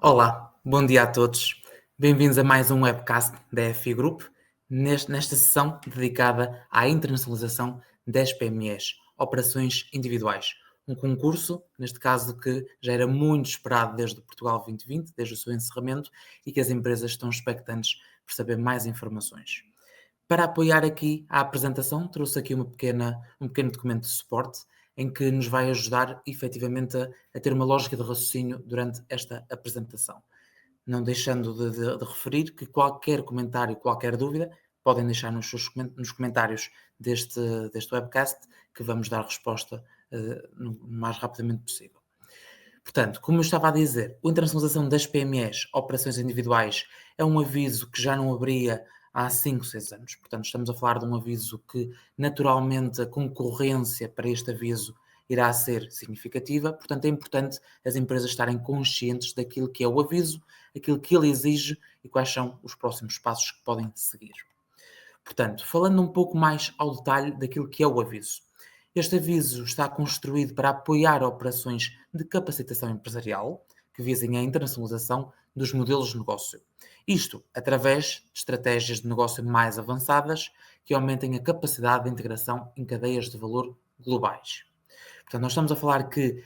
Olá, bom dia a todos. Bem-vindos a mais um webcast da FI Group, nesta sessão dedicada à internacionalização das PMEs, operações individuais. Um concurso, neste caso, que já era muito esperado desde o Portugal 2020, desde o seu encerramento, e que as empresas estão expectantes por saber mais informações. Para apoiar aqui a apresentação, trouxe aqui um pequeno documento de suporte em que nos vai ajudar efetivamente a ter uma lógica de raciocínio durante esta apresentação. Não deixando de referir que qualquer comentário, qualquer dúvida, podem deixar nos comentários deste webcast, que vamos dar resposta no mais rapidamente possível. Portanto, como eu estava a dizer, a internacionalização das PMEs, operações individuais, é um aviso que já não abria há 5, 6 anos. Portanto, estamos a falar de um aviso que, naturalmente, a concorrência para este aviso irá ser significativa. Portanto, é importante as empresas estarem conscientes daquilo que é o aviso, aquilo que ele exige e quais são os próximos passos que podem seguir. Portanto, falando um pouco mais ao detalhe daquilo que é o aviso. Este aviso está construído para apoiar operações de capacitação empresarial que visem a internacionalização dos modelos de negócio. Isto através de estratégias de negócio mais avançadas que aumentem a capacidade de integração em cadeias de valor globais. Portanto, nós estamos a falar que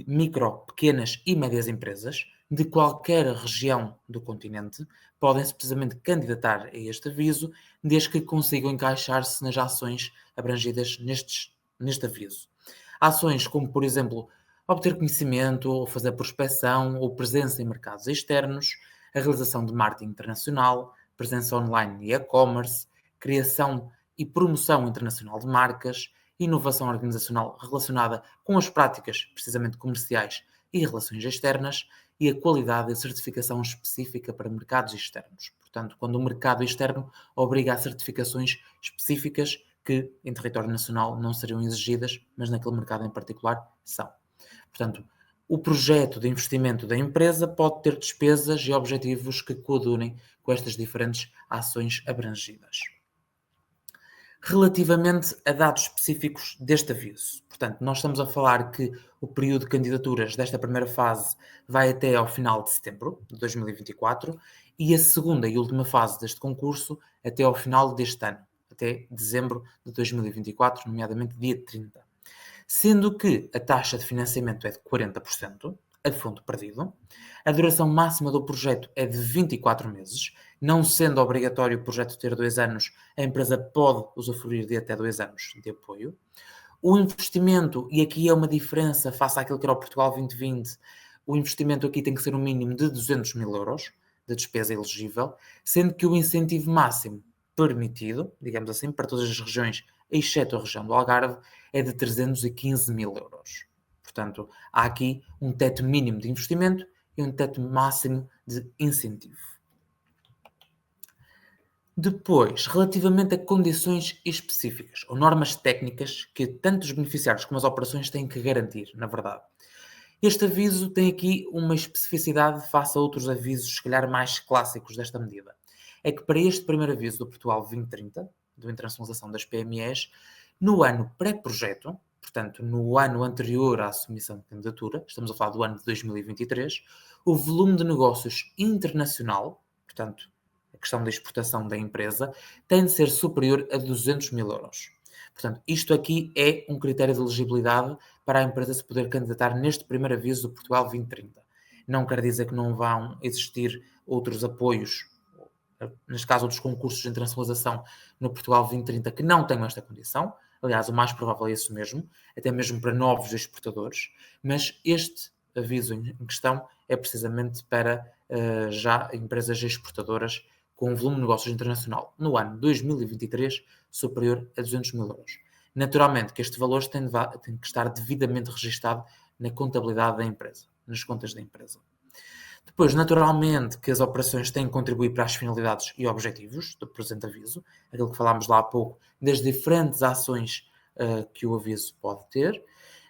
micro, pequenas e médias empresas de qualquer região do continente podem-se precisamente candidatar a este aviso, desde que consigam encaixar-se nas ações abrangidas neste aviso. Ações como, por exemplo, obter conhecimento, ou fazer prospecção ou presença em mercados externos, a realização de marketing internacional, presença online e e-commerce, criação e promoção internacional de marcas, inovação organizacional relacionada com as práticas precisamente comerciais e relações externas e a qualidade e certificação específica para mercados externos. Portanto, quando o mercado externo obriga a certificações específicas que em território nacional não seriam exigidas, mas naquele mercado em particular são. Portanto, o projeto de investimento da empresa pode ter despesas e objetivos que coadunem com estas diferentes ações abrangidas. Relativamente a dados específicos deste aviso, portanto, nós estamos a falar que o período de candidaturas desta primeira fase vai até ao final de setembro de 2024 e a segunda e última fase deste concurso até ao final deste ano, até dezembro de 2024, nomeadamente dia 30. Sendo que a taxa de financiamento é de 40%, a fundo perdido, a duração máxima do projeto é de 24 meses, não sendo obrigatório o projeto ter 2 anos, a empresa pode usufruir de até 2 anos de apoio. O investimento, e aqui é uma diferença face àquilo que era o Portugal 2020, o investimento aqui tem que ser um mínimo de 200 mil euros de despesa elegível, sendo que o incentivo máximo permitido, digamos assim, para todas as regiões, exceto a região do Algarve, é de 315 mil euros. Portanto, há aqui um teto mínimo de investimento e um teto máximo de incentivo. Depois, relativamente a condições específicas ou normas técnicas que tanto os beneficiários como as operações têm que garantir, na verdade. Este aviso tem aqui uma especificidade face a outros avisos, se calhar mais clássicos desta medida. É que para este primeiro aviso do Portugal 2030, de internacionalização das PMEs, no ano pré-projeto, portanto, no ano anterior à submissão de candidatura, estamos a falar do ano de 2023, o volume de negócios internacional, portanto, a questão da exportação da empresa, tem de ser superior a 200 mil euros. Portanto, isto aqui é um critério de elegibilidade para a empresa se poder candidatar neste primeiro aviso do Portugal 2030. Não quer dizer que não vão existir outros apoios, neste caso outros concursos de internacionalização no Portugal 2030 que não tenham esta condição. Aliás, o mais provável é isso mesmo, até mesmo para novos exportadores, mas este aviso em questão é precisamente para já empresas exportadoras com um volume de negócios internacional no ano 2023 superior a 200 mil euros. Naturalmente que este valor tem que estar devidamente registado na contabilidade da empresa, nas contas da empresa. Depois, naturalmente, que as operações têm que contribuir para as finalidades e objetivos do presente aviso, aquilo que falámos lá há pouco, das diferentes ações que o aviso pode ter,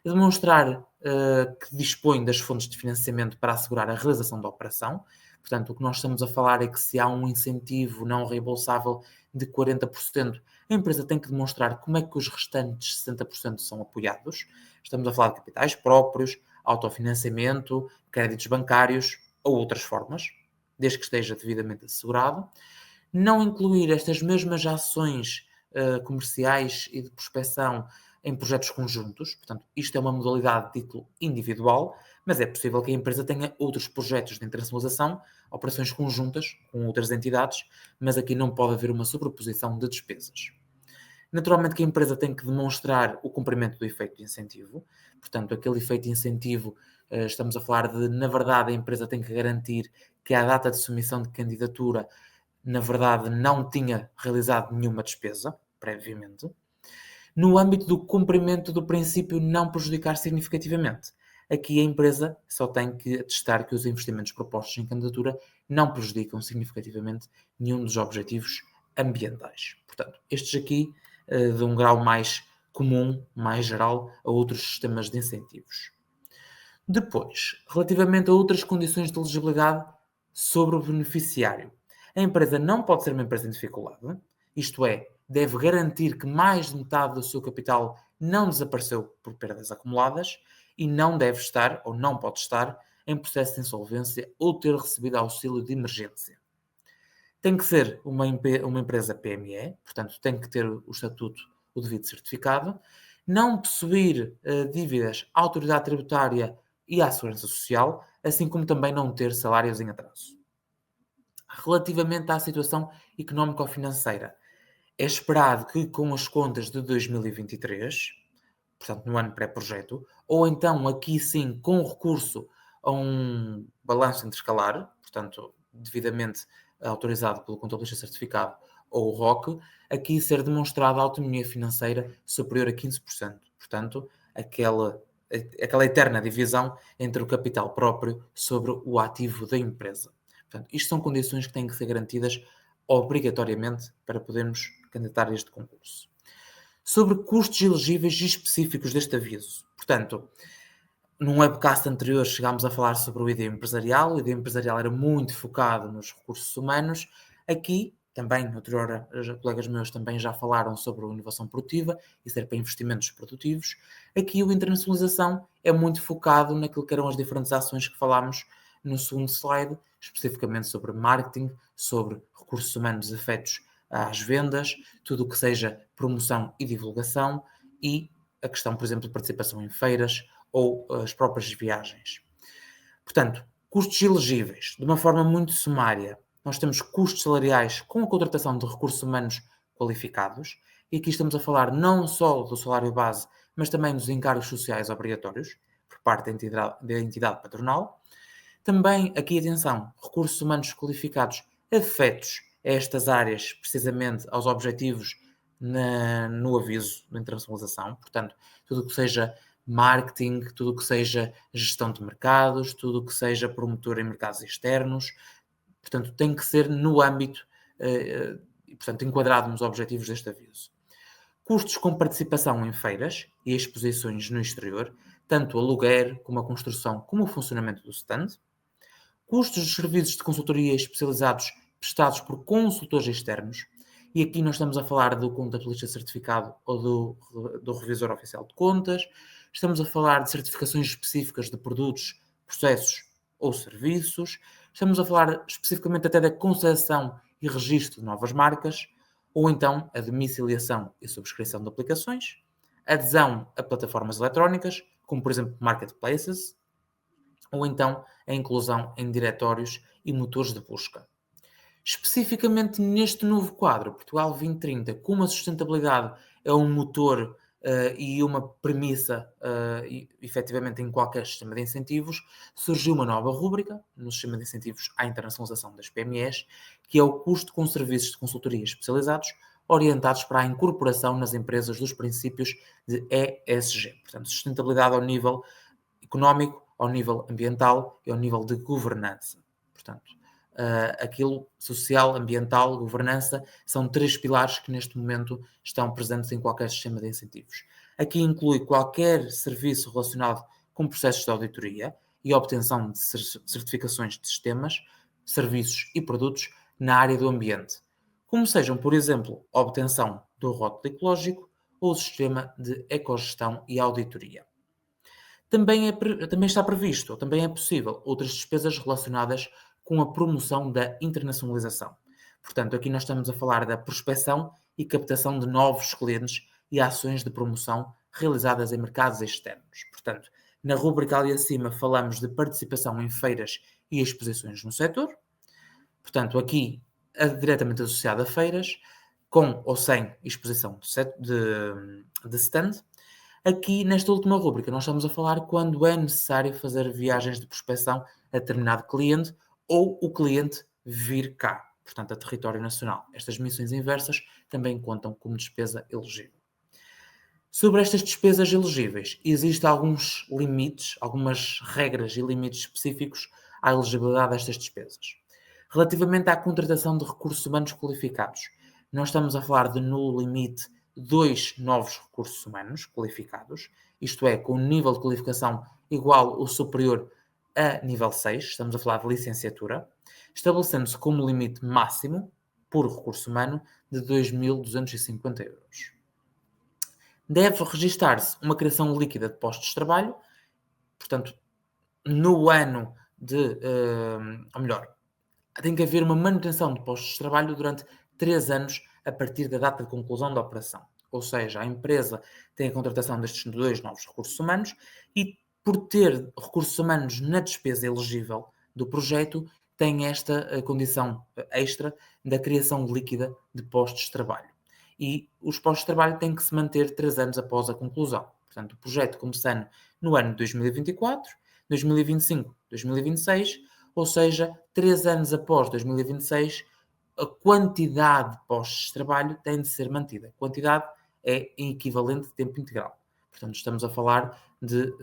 demonstrar que dispõe das fontes de financiamento para assegurar a realização da operação. Portanto, o que nós estamos a falar é que se há um incentivo não reembolsável de 40%, a empresa tem que demonstrar como é que os restantes 60% são apoiados. Estamos a falar de capitais próprios, autofinanciamento, créditos bancários, ou outras formas, desde que esteja devidamente assegurado. Não incluir estas mesmas ações comerciais e de prospecção em projetos conjuntos. Portanto, isto é uma modalidade de título individual, mas é possível que a empresa tenha outros projetos de internacionalização, operações conjuntas com outras entidades, mas aqui não pode haver uma sobreposição de despesas. Naturalmente que a empresa tem que demonstrar o cumprimento do efeito de incentivo, portanto, aquele efeito de incentivo, estamos a falar de, na verdade, a empresa tem que garantir que à data de submissão de candidatura, na verdade, não tinha realizado nenhuma despesa, previamente. No âmbito do cumprimento do princípio não prejudicar significativamente, aqui a empresa só tem que atestar que os investimentos propostos em candidatura não prejudicam significativamente nenhum dos objetivos ambientais. Portanto, estes aqui de um grau mais comum, mais geral, a outros sistemas de incentivos. Depois, relativamente a outras condições de elegibilidade sobre o beneficiário, a empresa não pode ser uma empresa em dificuldade, isto é, deve garantir que mais de metade do seu capital não desapareceu por perdas acumuladas e não deve estar, ou não pode estar, em processo de insolvência ou ter recebido auxílio de emergência. Tem que ser uma empresa PME, portanto, tem que ter o estatuto, o devido certificado, não possuir dívidas à autoridade tributária e à segurança social, assim como também não ter salários em atraso. Relativamente à situação económico-financeira, é esperado que com as contas de 2023, portanto no ano pré-projeto, ou então aqui sim com recurso a um balanço interescalar, portanto devidamente autorizado pelo contabilista certificado ou o ROC, aqui ser demonstrada a autonomia financeira superior a 15%. Portanto, aquela eterna divisão entre o capital próprio sobre o ativo da empresa. Portanto, isto são condições que têm que ser garantidas obrigatoriamente para podermos candidatar a este concurso. Sobre custos elegíveis e específicos deste aviso. Portanto, num webcast anterior chegámos a falar sobre o ID empresarial. O ID empresarial era muito focado nos recursos humanos. Aqui, também, noutra hora, colegas meus também já falaram sobre a inovação produtiva e ser para investimentos produtivos. Aqui, o internacionalização é muito focado naquilo que eram as diferentes ações que falámos no segundo slide, especificamente sobre marketing, sobre recursos humanos afetos às vendas, tudo o que seja promoção e divulgação e a questão, por exemplo, de participação em feiras ou as próprias viagens. Portanto, custos elegíveis, de uma forma muito sumária, nós temos custos salariais com a contratação de recursos humanos qualificados, e aqui estamos a falar não só do salário base, mas também dos encargos sociais obrigatórios, por parte da entidade patronal. Também, aqui atenção, recursos humanos qualificados afetos a estas áreas, precisamente aos objetivos no aviso de internacionalização, portanto, tudo o que seja marketing, tudo o que seja gestão de mercados, tudo o que seja promotor em mercados externos, portanto, tem que ser no âmbito, portanto, enquadrado nos objetivos deste aviso. Custos com participação em feiras e exposições no exterior, tanto o aluguer como a construção, como o funcionamento do stand. Custos dos serviços de consultoria especializados prestados por consultores externos, e aqui nós estamos a falar do contabilista certificado ou do revisor oficial de contas, estamos a falar de certificações específicas de produtos, processos ou serviços, estamos a falar especificamente até da concessão e registro de novas marcas, ou então a domiciliação e subscrição de aplicações, adesão a plataformas eletrónicas, como por exemplo marketplaces, ou então a inclusão em diretórios e motores de busca. Especificamente neste novo quadro, Portugal 2030, como a sustentabilidade é um motor e uma premissa, efetivamente, em qualquer sistema de incentivos, surgiu uma nova rúbrica no sistema de incentivos à internacionalização das PMEs, que é o custo com serviços de consultoria especializados orientados para a incorporação nas empresas dos princípios de ESG. Portanto, sustentabilidade ao nível económico, ao nível ambiental e ao nível de governança. Portanto, aquilo social, ambiental, governança, são três pilares que neste momento estão presentes em qualquer sistema de incentivos. Aqui inclui qualquer serviço relacionado com processos de auditoria e obtenção de certificações de sistemas, serviços e produtos na área do ambiente, como sejam, por exemplo, a obtenção do rótulo ecológico ou o sistema de ecogestão e auditoria. Também está previsto, ou também é possível, outras despesas relacionadas com a promoção da internacionalização. Portanto, aqui nós estamos a falar da prospecção e captação de novos clientes e ações de promoção realizadas em mercados externos. Portanto, na rubrica ali acima falamos de participação em feiras e exposições no setor. Portanto, aqui diretamente associado a feiras, com ou sem exposição de stand. Aqui, nesta última rúbrica, nós estamos a falar quando é necessário fazer viagens de prospecção a determinado cliente ou o cliente vir cá, portanto, a território nacional. Estas missões inversas também contam como despesa elegível. Sobre estas despesas elegíveis, existem alguns limites, algumas regras e limites específicos à elegibilidade destas despesas. Relativamente à contratação de recursos humanos qualificados, nós estamos a falar de, no limite, 2 novos recursos humanos qualificados, isto é, com um nível de qualificação igual ou superior a nível 6, estamos a falar de licenciatura, estabelecendo-se como limite máximo, por recurso humano, de 2.250 euros. Deve registar-se uma criação líquida de postos de trabalho, portanto, no ano de, ou melhor, tem que haver uma manutenção de postos de trabalho durante 3 anos a partir da data de conclusão da operação. Ou seja, a empresa tem a contratação destes 2 novos recursos humanos e, por ter recursos humanos na despesa elegível do projeto, tem esta condição extra da criação líquida de postos de trabalho. E os postos de trabalho têm que se manter 3 anos após a conclusão. Portanto, o projeto começando no ano de 2024, 2025, 2026, ou seja, 3 anos após 2026, a quantidade de postos de trabalho tem de ser mantida. A quantidade é em equivalente de tempo integral. Portanto, estamos a falar de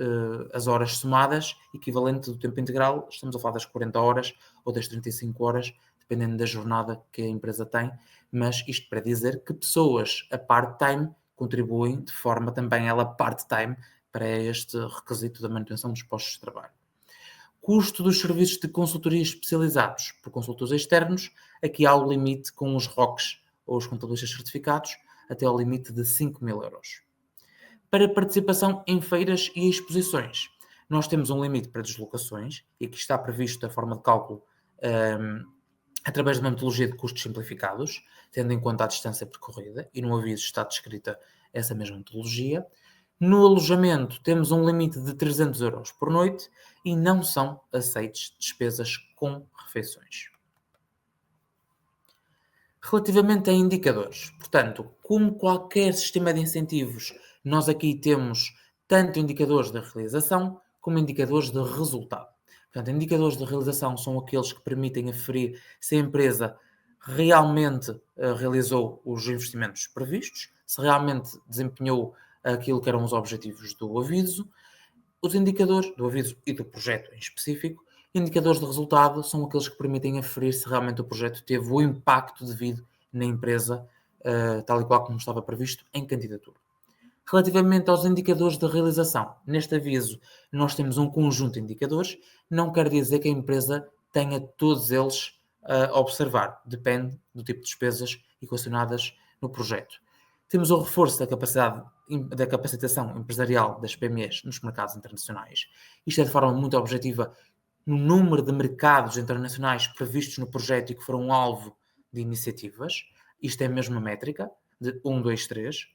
as horas somadas, equivalente do tempo integral, estamos a falar das 40 horas ou das 35 horas, dependendo da jornada que a empresa tem, mas isto para dizer que pessoas a part-time contribuem de forma também ela part-time para este requisito da manutenção dos postos de trabalho. Custo dos serviços de consultoria especializados por consultores externos, aqui há o limite com os ROCs ou os contabilistas certificados, até ao limite de 5.000 euros. Para participação em feiras e exposições, nós temos um limite para deslocações, e aqui está previsto a forma de cálculo através de uma metodologia de custos simplificados, tendo em conta a distância percorrida, e no aviso está descrita essa mesma metodologia. No alojamento temos um limite de 300 euros por noite e não são aceites despesas com refeições. Relativamente a indicadores, portanto, como qualquer sistema de incentivos, nós aqui temos tanto indicadores de realização como indicadores de resultado. Portanto, indicadores de realização são aqueles que permitem aferir se a empresa realmente realizou os investimentos previstos, se realmente desempenhou aquilo que eram os objetivos do aviso. Os indicadores do aviso e do projeto em específico, indicadores de resultado são aqueles que permitem aferir se realmente o projeto teve o impacto devido na empresa, tal e qual como estava previsto em candidatura. Relativamente aos indicadores de realização, neste aviso nós temos um conjunto de indicadores, não quer dizer que a empresa tenha todos eles a observar, depende do tipo de despesas equacionadas no projeto. Temos o reforço da capacitação empresarial das PMEs nos mercados internacionais. Isto é de forma muito objetiva no número de mercados internacionais previstos no projeto e que foram alvo de iniciativas. Isto é a mesma métrica, de 1, 2, 3.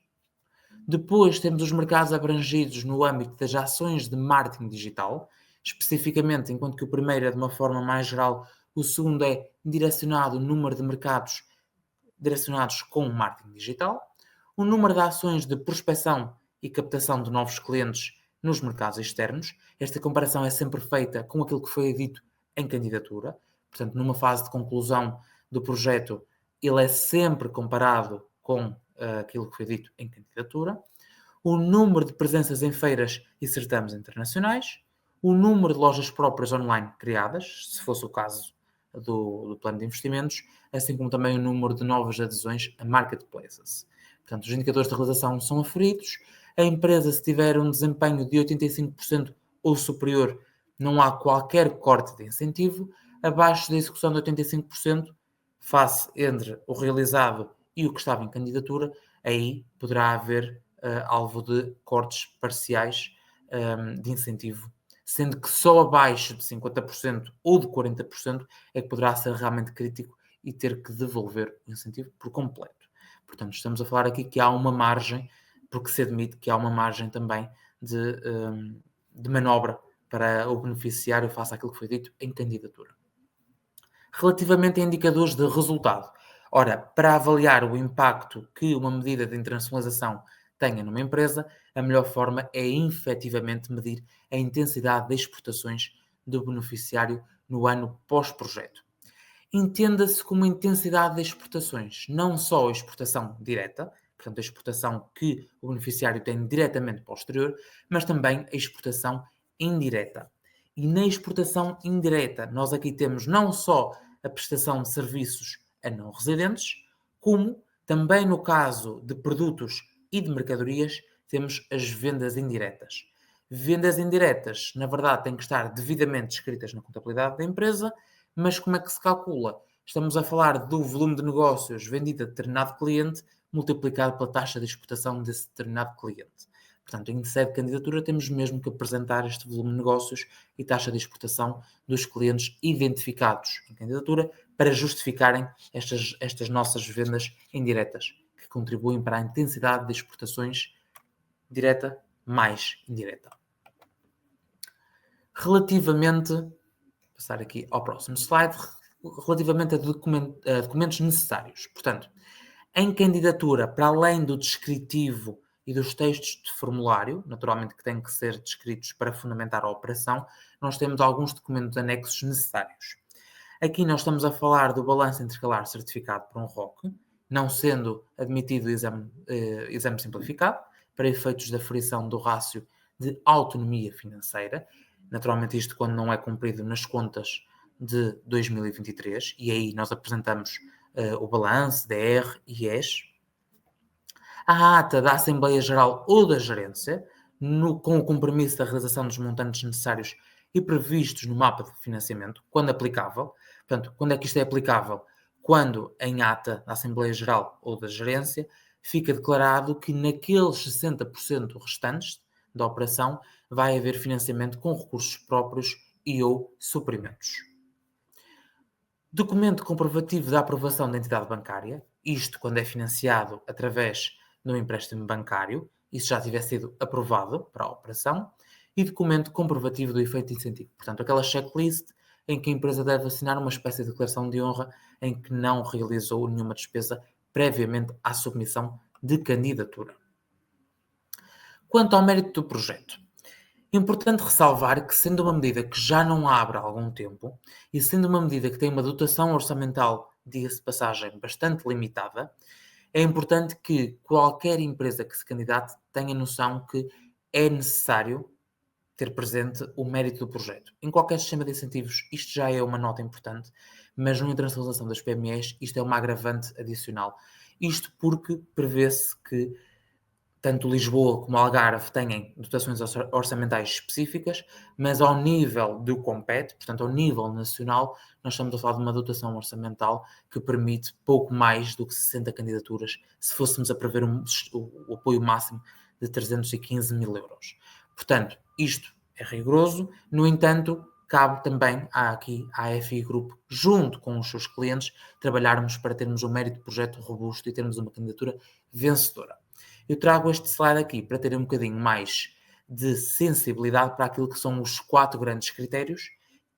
Depois temos os mercados abrangidos no âmbito das ações de marketing digital, especificamente, enquanto que o primeiro é de uma forma mais geral, o segundo é direcionado o número de mercados direcionados com o marketing digital, o número de ações de prospecção e captação de novos clientes nos mercados externos. Esta comparação é sempre feita com aquilo que foi dito em candidatura, portanto, numa fase de conclusão do projeto, ele é sempre comparado com aquilo que foi dito em candidatura, o número de presenças em feiras e certames internacionais, o número de lojas próprias online criadas, se fosse o caso do plano de investimentos, assim como também o número de novas adesões a marketplaces. Portanto, os indicadores de realização são aferidos. A empresa, se tiver um desempenho de 85% ou superior, não há qualquer corte de incentivo. Abaixo da execução de 85%, face entre o realizado e o que estava em candidatura, aí poderá haver alvo de cortes parciais de incentivo, sendo que só abaixo de 50% ou de 40% é que poderá ser realmente crítico e ter que devolver o incentivo por completo. Portanto, estamos a falar aqui que há uma margem, porque se admite que há uma margem também de manobra para o beneficiário face àquilo que foi dito em candidatura. Relativamente a indicadores de resultado. Ora, para avaliar o impacto que uma medida de internacionalização tenha numa empresa, a melhor forma é efetivamente medir a intensidade de exportações do beneficiário no ano pós-projeto. Entenda-se como intensidade de exportações, não só a exportação direta, portanto a exportação que o beneficiário tem diretamente para o exterior, mas também a exportação indireta. E na exportação indireta, nós aqui temos não só a prestação de serviços a não residentes, como também no caso de produtos e de mercadorias, temos as vendas indiretas. Vendas indiretas, na verdade, têm que estar devidamente escritas na contabilidade da empresa, mas como é que se calcula? Estamos a falar do volume de negócios vendido a determinado cliente multiplicado pela taxa de exportação desse determinado cliente. Portanto, em sede de candidatura, temos mesmo que apresentar este volume de negócios e taxa de exportação dos clientes identificados em candidatura para justificarem estas nossas vendas indiretas, que contribuem para a intensidade de exportações direta mais indireta. Relativamente, passar aqui ao próximo slide, relativamente a documentos necessários. Portanto, em candidatura, para além do descritivo e dos textos de formulário, naturalmente que têm que ser descritos para fundamentar a operação, nós temos alguns documentos anexos necessários. Aqui nós estamos a falar do balanço intercalar certificado por um ROC, não sendo admitido o exame simplificado, para efeitos da aferição do rácio de autonomia financeira. Naturalmente isto quando não é cumprido nas contas de 2023, e aí nós apresentamos o balanço, DR e IES. A ata da Assembleia Geral ou da Gerência, com o compromisso da realização dos montantes necessários e previstos no mapa de financiamento, quando aplicável. Portanto, quando é que isto é aplicável? Quando em ata da Assembleia Geral ou da Gerência fica declarado que naqueles 60% restantes da operação vai haver financiamento com recursos próprios e ou suprimentos. Documento comprovativo da aprovação da entidade bancária, isto quando é financiado através de um empréstimo bancário, isso já tiver sido aprovado para a operação, e documento comprovativo do efeito de incentivo. Portanto, aquela checklist em que a empresa deve assinar uma espécie de declaração de honra em que não realizou nenhuma despesa previamente à submissão de candidatura. Quanto ao mérito do projeto, importante ressalvar que, sendo uma medida que já não abre há algum tempo e sendo uma medida que tem uma dotação orçamental, diga-se de passagem, bastante limitada, é importante que qualquer empresa que se candidate tenha noção que é necessário ter presente o mérito do projeto. Em qualquer sistema de incentivos, isto já é uma nota importante, mas na internacionalização das PMEs, isto é uma agravante adicional. Isto porque prevê-se que tanto Lisboa como Algarve têm dotações orçamentais específicas, mas ao nível do COMPET, portanto ao nível nacional, nós estamos a falar de uma dotação orçamental que permite pouco mais do que 60 candidaturas, se fôssemos a prever o apoio máximo de 315 mil euros. Portanto, isto é rigoroso, no entanto, cabe também aqui à FI Group, junto com os seus clientes, trabalharmos para termos um mérito de projeto robusto e termos uma candidatura vencedora. Eu trago este slide aqui para ter um bocadinho mais de sensibilidade para aquilo que são os 4 grandes critérios,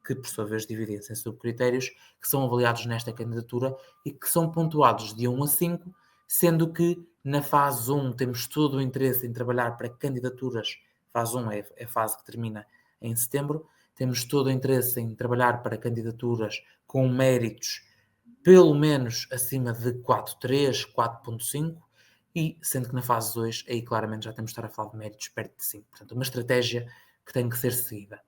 que por sua vez dividem-se em subcritérios, que são avaliados nesta candidatura e que são pontuados de 1 a 5, sendo que na fase 1 temos todo o interesse em trabalhar para candidaturas, fase 1 é a fase que termina em setembro, temos todo o interesse em trabalhar para candidaturas com méritos pelo menos acima de 4.3, 4.5, e sendo que na fase 2, aí claramente já temos de estar a falar de méritos perto de 5. Portanto, uma estratégia que tem que ser seguida.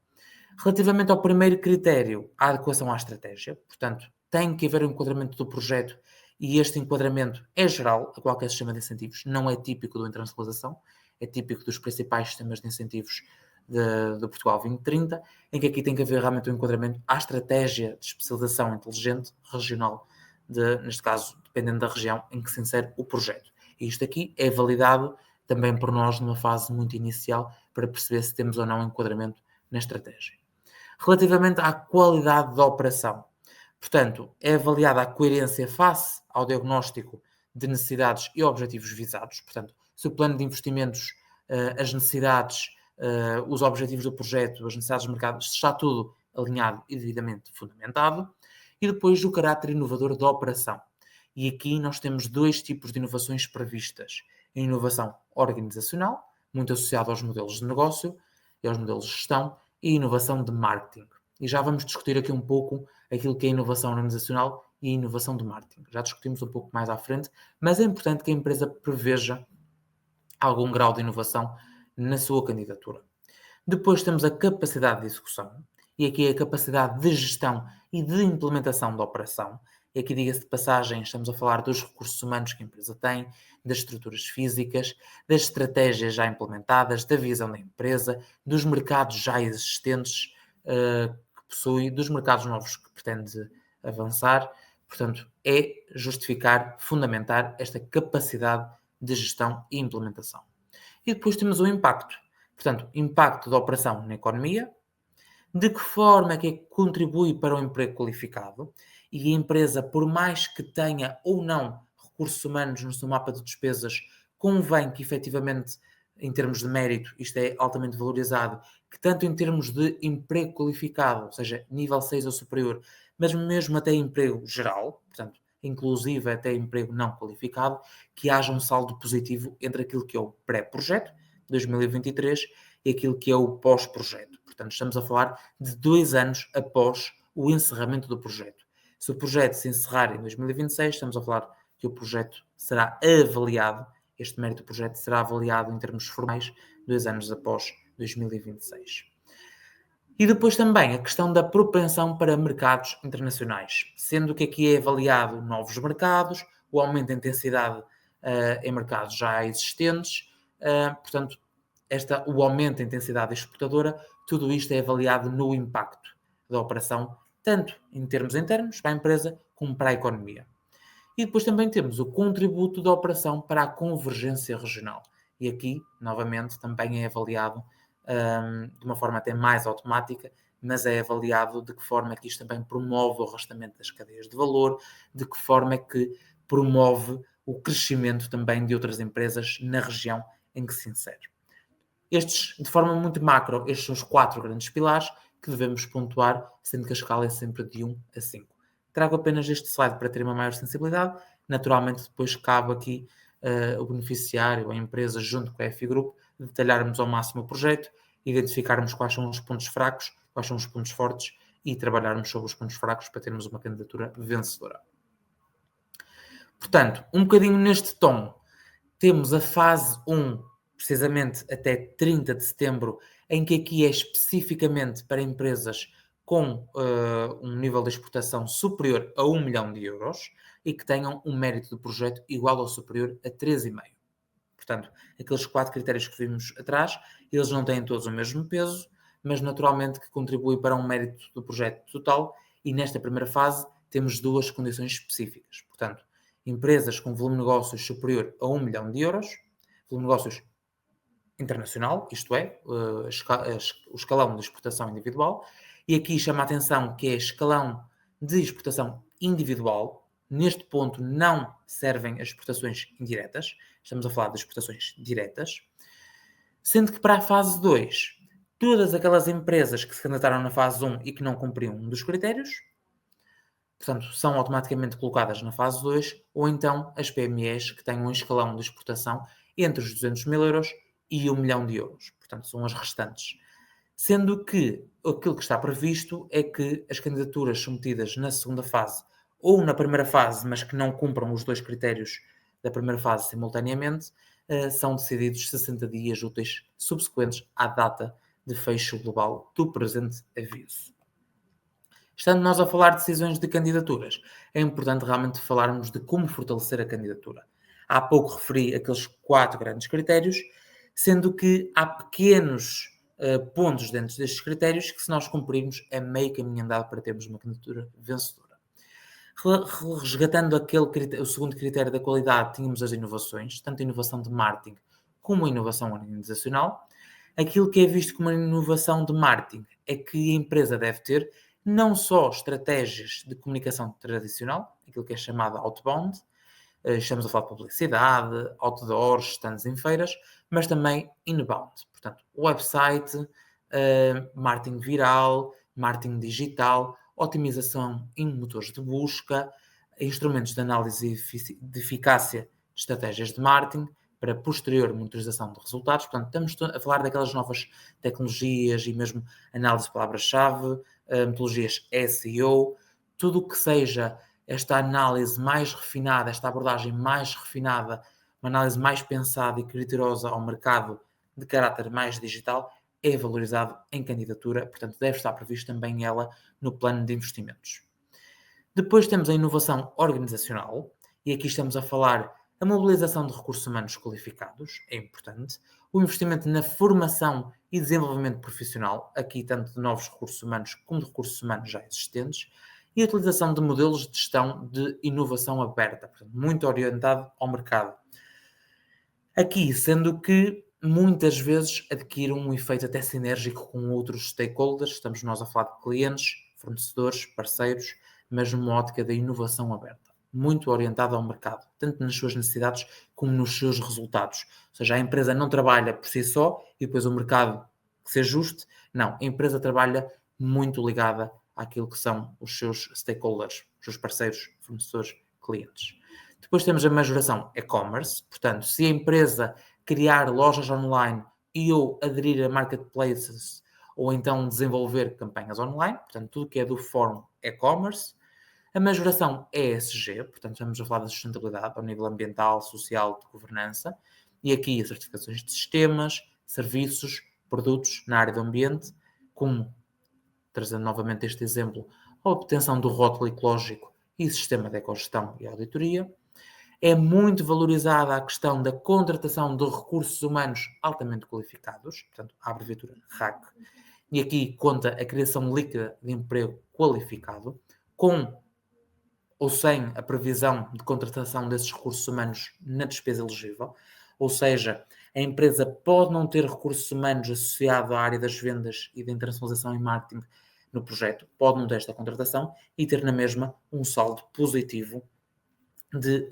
Relativamente ao primeiro critério, a adequação à estratégia, portanto, tem que haver um enquadramento do projeto e este enquadramento é geral a qualquer sistema de incentivos, não é típico da internacionalização, é típico dos principais sistemas de incentivos de Portugal 2030, em que aqui tem que haver realmente um enquadramento à estratégia de especialização inteligente regional, neste caso, dependendo da região em que se insere o projeto. E isto aqui é validado também por nós numa fase muito inicial para perceber se temos ou não enquadramento na estratégia. Relativamente à qualidade da operação, portanto, é avaliada a coerência face ao diagnóstico de necessidades e objetivos visados, portanto, se o plano de investimentos, as necessidades, os objetivos do projeto, as necessidades do mercado, está tudo alinhado e devidamente fundamentado, e depois o caráter inovador da operação. E aqui nós temos dois tipos de inovações previstas. A inovação organizacional, muito associada aos modelos de negócio e aos modelos de gestão, e a inovação de marketing. E já vamos discutir aqui um pouco aquilo que é inovação organizacional e a inovação de marketing. Já discutimos um pouco mais à frente, mas é importante que a empresa preveja algum grau de inovação na sua candidatura. Depois temos a capacidade de execução, e aqui é a capacidade de gestão e de implementação da operação. E aqui, diga-se de passagem, estamos a falar dos recursos humanos que a empresa tem, das estruturas físicas, das estratégias já implementadas, da visão da empresa, dos mercados já existentes que possui, dos mercados novos que pretende avançar. Portanto, é justificar, fundamentar esta capacidade de gestão e implementação. E depois temos o impacto. Portanto, impacto da operação na economia, de que forma é que contribui para o emprego qualificado, e a empresa, por mais que tenha ou não recursos humanos no seu mapa de despesas, convém que efetivamente, em termos de mérito, isto é altamente valorizado, que tanto em termos de emprego qualificado, ou seja, nível 6 ou superior, mas mesmo até emprego geral, portanto, inclusive até emprego não qualificado, que haja um saldo positivo entre aquilo que é o pré-projeto, 2023, e aquilo que é o pós-projeto. Portanto, estamos a falar de 2 anos após o encerramento do projeto. Se o projeto se encerrar em 2026, estamos a falar que o projeto será avaliado, este mérito do projeto será avaliado em termos formais 2 anos após 2026. E depois também a questão da propensão para mercados internacionais, sendo que aqui é avaliado novos mercados, o aumento da intensidade em mercados já existentes, portanto, o aumento da intensidade exportadora, tudo isto é avaliado no impacto da operação, tanto em termos internos para a empresa, como para a economia. E depois também temos o contributo da operação para a convergência regional. E aqui, novamente, também é avaliado de uma forma até mais automática, mas é avaliado de que forma é que isto também promove o arrastamento das cadeias de valor, de que forma é que promove o crescimento também de outras empresas na região em que se insere. Estes, de forma muito macro, estes são os 4 grandes pilares que devemos pontuar, sendo que a escala é sempre de 1 a 5. Trago apenas este slide para ter uma maior sensibilidade. Naturalmente, depois cabe aqui o beneficiário, a empresa, junto com a F Group, detalharmos ao máximo o projeto, identificarmos quais são os pontos fracos, quais são os pontos fortes e trabalharmos sobre os pontos fracos para termos uma candidatura vencedora. Portanto, um bocadinho neste tom, temos a fase 1, precisamente até 30 de setembro, em que aqui é especificamente para empresas com um nível de exportação superior a 1 milhão de euros e que tenham um mérito do projeto igual ou superior a 3,5. Portanto, aqueles 4 critérios que vimos atrás, eles não têm todos o mesmo peso, mas naturalmente que contribui para um mérito do projeto total, e nesta primeira fase temos 2 condições específicas. Portanto, empresas com volume de negócios superior a 1 milhão de euros, volume de negócios internacional, isto é, o escalão de exportação individual, e aqui chama a atenção que é escalão de exportação individual. Neste ponto não servem as exportações indiretas, estamos a falar de exportações diretas, sendo que para a fase 2, todas aquelas empresas que se candidataram na fase 1 e que não cumpriam um dos critérios, portanto, são automaticamente colocadas na fase 2, ou então as PMEs que têm um escalão de exportação entre os 200 mil euros e 1 milhão de euros. Portanto, são as restantes. Sendo que aquilo que está previsto é que as candidaturas submetidas na segunda fase ou na primeira fase, mas que não cumpram os 2 critérios da primeira fase simultaneamente, são decididos 60 dias úteis subsequentes à data de fecho global do presente aviso. Estando nós a falar de decisões de candidaturas, é importante realmente falarmos de como fortalecer a candidatura. Há pouco referi aqueles 4 grandes critérios, sendo que há pequenos pontos dentro destes critérios que, se nós cumprirmos, é meio caminho andado para termos uma candidatura vencedora. Resgatando o segundo critério da qualidade, tínhamos as inovações, tanto a inovação de marketing como a inovação organizacional. Aquilo que é visto como uma inovação de marketing é que a empresa deve ter não só estratégias de comunicação tradicional, aquilo que é chamado outbound, estamos a falar de publicidade, outdoors, stands em feiras, mas também inbound, portanto, website, marketing viral, marketing digital, otimização em motores de busca, instrumentos de análise de eficácia de estratégias de marketing para posterior monitorização de resultados. Portanto, estamos a falar daquelas novas tecnologias e mesmo análise de palavras-chave, metodologias SEO, tudo o que seja esta análise mais refinada, esta abordagem mais refinada, uma análise mais pensada e criteriosa ao mercado de caráter mais digital, é valorizado em candidatura, portanto deve estar previsto também ela no plano de investimentos. Depois temos a inovação organizacional, e aqui estamos a falar a mobilização de recursos humanos qualificados, é importante, o investimento na formação e desenvolvimento profissional, aqui tanto de novos recursos humanos como de recursos humanos já existentes, e a utilização de modelos de gestão de inovação aberta, portanto, muito orientado ao mercado. Aqui, sendo que muitas vezes adquire um efeito até sinérgico com outros stakeholders, estamos nós a falar de clientes, fornecedores, parceiros, mas numa ótica da inovação aberta, muito orientada ao mercado, tanto nas suas necessidades como nos seus resultados. Ou seja, a empresa não trabalha por si só e depois o mercado que se ajuste. Não, a empresa trabalha muito ligada àquilo que são os seus stakeholders, os seus parceiros, fornecedores, clientes. Depois temos a majoração e-commerce, portanto, se a empresa criar lojas online e ou aderir a marketplaces ou então desenvolver campanhas online, portanto, tudo que é do fórum e-commerce. A majoração ESG, portanto, estamos a falar da sustentabilidade ao nível ambiental, social, de governança, e aqui as certificações de sistemas, serviços, produtos na área do ambiente, como, trazendo novamente este exemplo, a obtenção do rótulo ecológico e sistema de ecogestão e auditoria. É muito valorizada a questão da contratação de recursos humanos altamente qualificados, portanto, a abreviatura RAC, e aqui conta a criação líquida de emprego qualificado, com ou sem a previsão de contratação desses recursos humanos na despesa elegível, ou seja, a empresa pode não ter recursos humanos associados à área das vendas e da internacionalização e marketing no projeto, pode não ter esta contratação e ter na mesma um saldo positivo de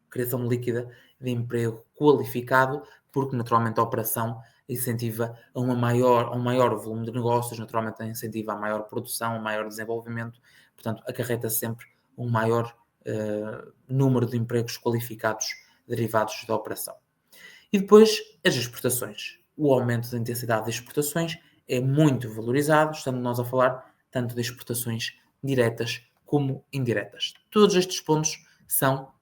criação líquida de emprego qualificado, porque naturalmente a operação incentiva a um maior volume de negócios, naturalmente incentiva a maior produção, a maior desenvolvimento, portanto acarreta sempre um maior número de empregos qualificados derivados da operação. E depois as exportações. O aumento da intensidade das exportações é muito valorizado, estamos nós a falar tanto de exportações diretas como indiretas. Todos estes pontos são,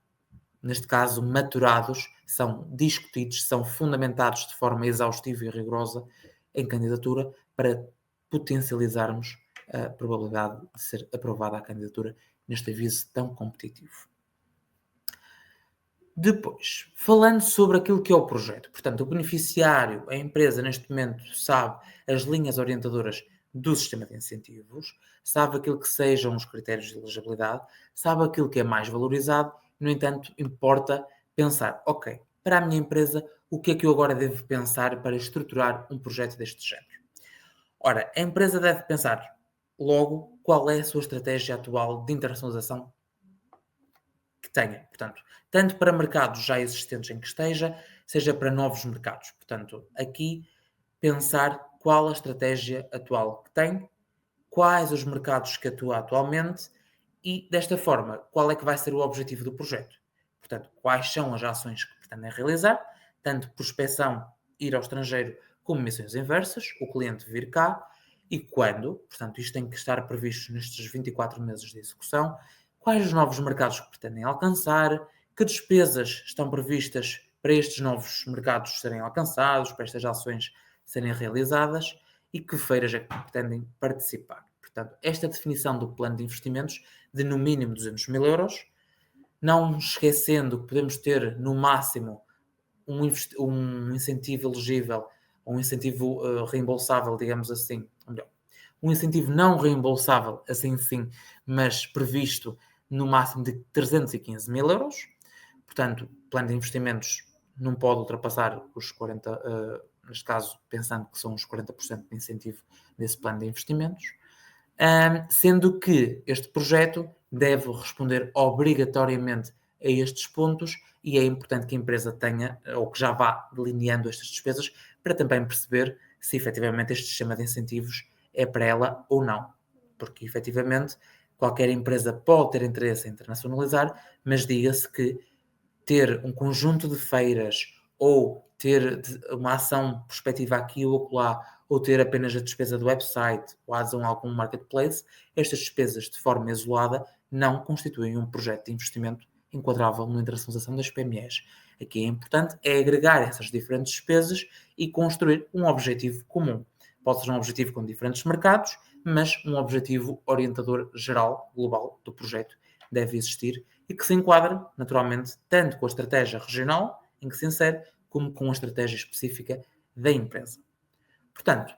neste caso, maturados, são discutidos, são fundamentados de forma exaustiva e rigorosa em candidatura para potencializarmos a probabilidade de ser aprovada a candidatura neste aviso tão competitivo. Depois, falando sobre aquilo que é o projeto, portanto, o beneficiário, a empresa neste momento sabe as linhas orientadoras do sistema de incentivos, sabe aquilo que sejam os critérios de elegibilidade, sabe aquilo que é mais valorizado, no entanto, importa pensar, ok, para a minha empresa, o que é que eu agora devo pensar para estruturar um projeto deste género? Ora, a empresa deve pensar logo qual é a sua estratégia atual de internacionalização que tenha, portanto, tanto para mercados já existentes em que esteja, seja para novos mercados. Portanto, aqui pensar qual a estratégia atual que tem, quais os mercados que atua atualmente e, desta forma, qual é que vai ser o objetivo do projeto. Portanto, quais são as ações que pretendem realizar, tanto prospecção, ir ao estrangeiro, como missões inversas, o cliente vir cá, e quando, portanto, isto tem que estar previsto nestes 24 meses de execução, quais os novos mercados que pretendem alcançar, que despesas estão previstas para estes novos mercados serem alcançados, para estas ações serem realizadas e que feiras é que pretendem participar. Portanto, esta definição do plano de investimentos de no mínimo 200 mil euros, não esquecendo que podemos ter no máximo um incentivo elegível, um incentivo reembolsável, digamos assim, ou melhor, um incentivo não reembolsável, assim sim, mas previsto no máximo de 315 mil euros. Portanto, o plano de investimentos não pode ultrapassar os 40, neste caso pensando que são os 40% de incentivo desse plano de investimentos, sendo que este projeto deve responder obrigatoriamente a estes pontos e é importante que a empresa tenha, ou que já vá delineando estas despesas, para também perceber se efetivamente este sistema de incentivos é para ela ou não. Porque efetivamente qualquer empresa pode ter interesse em internacionalizar, mas diga-se que ter um conjunto de feiras ou ter uma ação prospectiva aqui ou acolá, ou ter apenas a despesa do website ou a adesão a algum marketplace, estas despesas de forma isolada não constituem um projeto de investimento enquadrável na internacionalização das PMEs. Aqui é importante agregar essas diferentes despesas e construir um objetivo comum. Pode ser um objetivo com diferentes mercados, mas um objetivo orientador geral, global, do projeto deve existir e que se enquadra, naturalmente, tanto com a estratégia regional em que se insere, como com a estratégia específica da empresa. Portanto,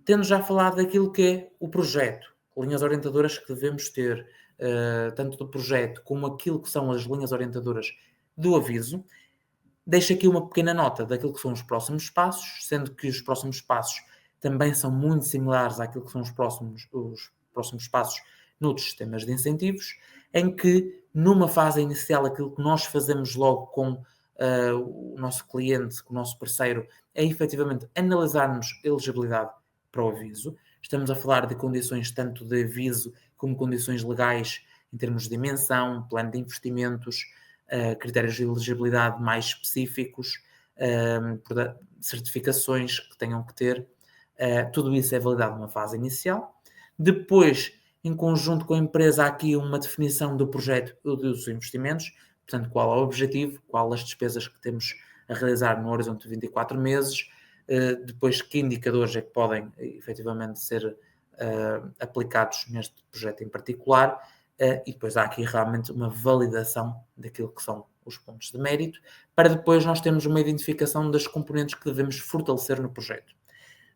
tendo já falado daquilo que é o projeto, linhas orientadoras que devemos ter, tanto do projeto como aquilo que são as linhas orientadoras do aviso, deixo aqui uma pequena nota daquilo que são os próximos passos, sendo que os próximos passos também são muito similares àquilo que são os próximos passos noutros sistemas de incentivos, em que numa fase inicial aquilo que nós fazemos logo com o nosso cliente, com o nosso parceiro, é efetivamente analisarmos a elegibilidade para o aviso. Estamos a falar de condições tanto de aviso como condições legais em termos de dimensão, plano de investimentos, critérios de elegibilidade mais específicos, certificações que tenham que ter. Tudo isso é validado numa fase inicial. Depois, em conjunto com a empresa, há aqui uma definição do projeto e dos investimentos, portanto, qual é o objetivo, qual as despesas que temos a realizar no horizonte de 24 meses, depois que indicadores é que podem efetivamente ser aplicados neste projeto em particular, e depois há aqui realmente uma validação daquilo que são os pontos de mérito, para depois nós termos uma identificação das componentes que devemos fortalecer no projeto.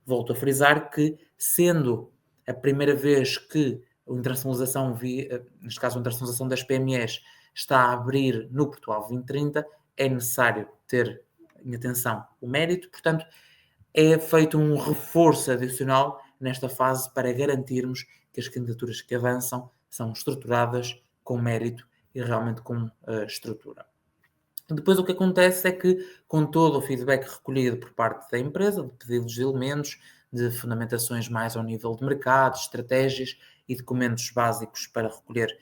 Volto a frisar que, sendo a primeira vez que a internacionalização, neste caso a internacionalização das PMEs, está a abrir no Portugal 2030, é necessário ter em atenção o mérito, portanto, é feito um reforço adicional nesta fase para garantirmos que as candidaturas que avançam são estruturadas com mérito e realmente com estrutura. Depois o que acontece é que, com todo o feedback recolhido por parte da empresa, de pedidos de elementos, de fundamentações mais ao nível de mercado, estratégias e documentos básicos para recolher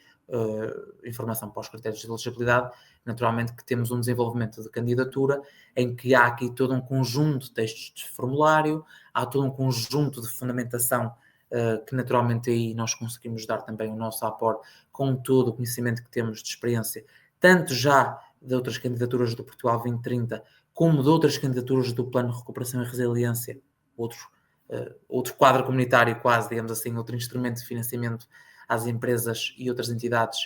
informação para os critérios de elegibilidade, naturalmente que temos um desenvolvimento de candidatura em que há aqui todo um conjunto de textos de formulário, há todo um conjunto de fundamentação que naturalmente aí nós conseguimos dar também o nosso aporte com todo o conhecimento que temos de experiência, tanto já de outras candidaturas do Portugal 2030, como de outras candidaturas do Plano de Recuperação e Resiliência, outro quadro comunitário quase, digamos assim, outro instrumento de financiamento às empresas e outras entidades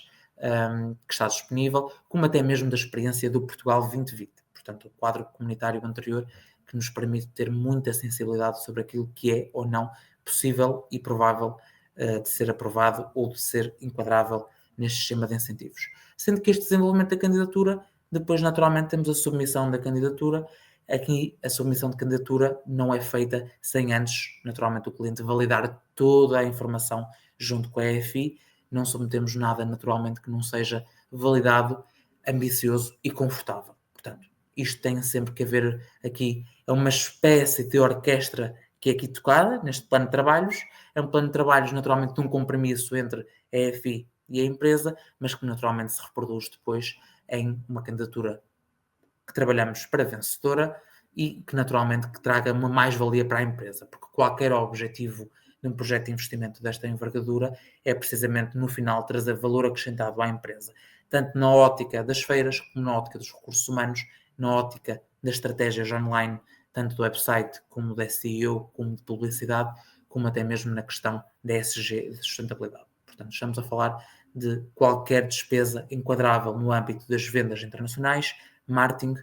que está disponível, como até mesmo da experiência do Portugal 2020. Portanto, o quadro comunitário anterior que nos permite ter muita sensibilidade sobre aquilo que é ou não possível e provável de ser aprovado ou de ser enquadrável neste sistema de incentivos. Sendo que este desenvolvimento da candidatura, depois naturalmente temos a submissão da candidatura. Aqui a submissão de candidatura não é feita sem antes, naturalmente, o cliente validar toda a informação junto com a EFI. Não submetemos nada, naturalmente, que não seja validado, ambicioso e confortável. Portanto, isto tem sempre que haver aqui, é uma espécie de orquestra que é aqui tocada, neste plano de trabalhos. É um plano de trabalhos, naturalmente, de um compromisso entre a EFI e a empresa, mas que naturalmente se reproduz depois em uma candidatura que trabalhamos para vencedora e que naturalmente que traga uma mais-valia para a empresa, porque qualquer objetivo de um projeto de investimento desta envergadura é precisamente no final trazer valor acrescentado à empresa, tanto na ótica das feiras, como na ótica dos recursos humanos, na ótica das estratégias online, tanto do website como da SEO, como de publicidade, como até mesmo na questão da ESG, de sustentabilidade. Portanto, estamos a falar de qualquer despesa enquadrável no âmbito das vendas internacionais, marketing,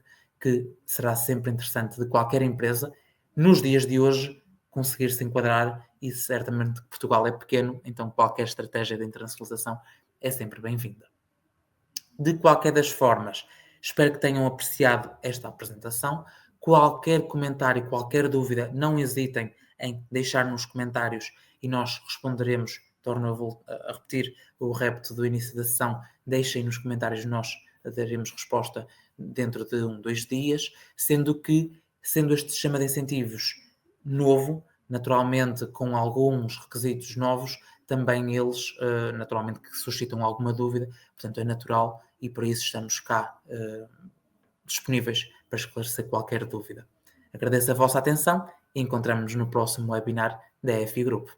que será sempre interessante de qualquer empresa, nos dias de hoje, conseguir se enquadrar, e certamente Portugal é pequeno, então qualquer estratégia de internacionalização é sempre bem-vinda. De qualquer das formas, espero que tenham apreciado esta apresentação. Qualquer comentário, qualquer dúvida, não hesitem em deixar nos comentários e nós responderemos. Torno a repetir o repto do início da sessão. Deixem nos comentários, nós daremos resposta dentro de 2 dias, sendo este sistema de incentivos novo, naturalmente com alguns requisitos novos, também eles, naturalmente, que suscitam alguma dúvida, portanto é natural e por isso estamos cá disponíveis para esclarecer qualquer dúvida. Agradeço a vossa atenção e encontramos-nos no próximo webinar da EFI Group.